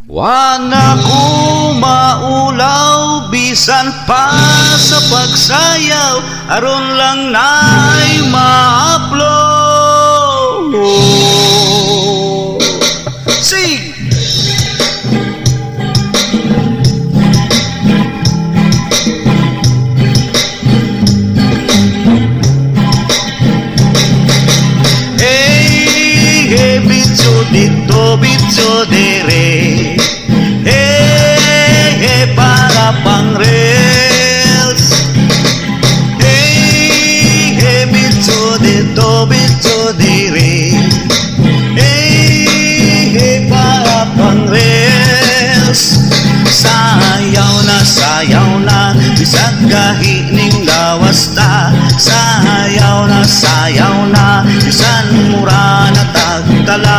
Wana ko maulaw bisan pa sa pagsayaw, aron lang na'y ma-upload. Sing! Dito, bitso, dire. Para pang reels. Bitso, dito, bitso, dire. Para pang reels. Sayaw na, bisag kahining lawas ta. Sayaw na, bisan mura na tagtala.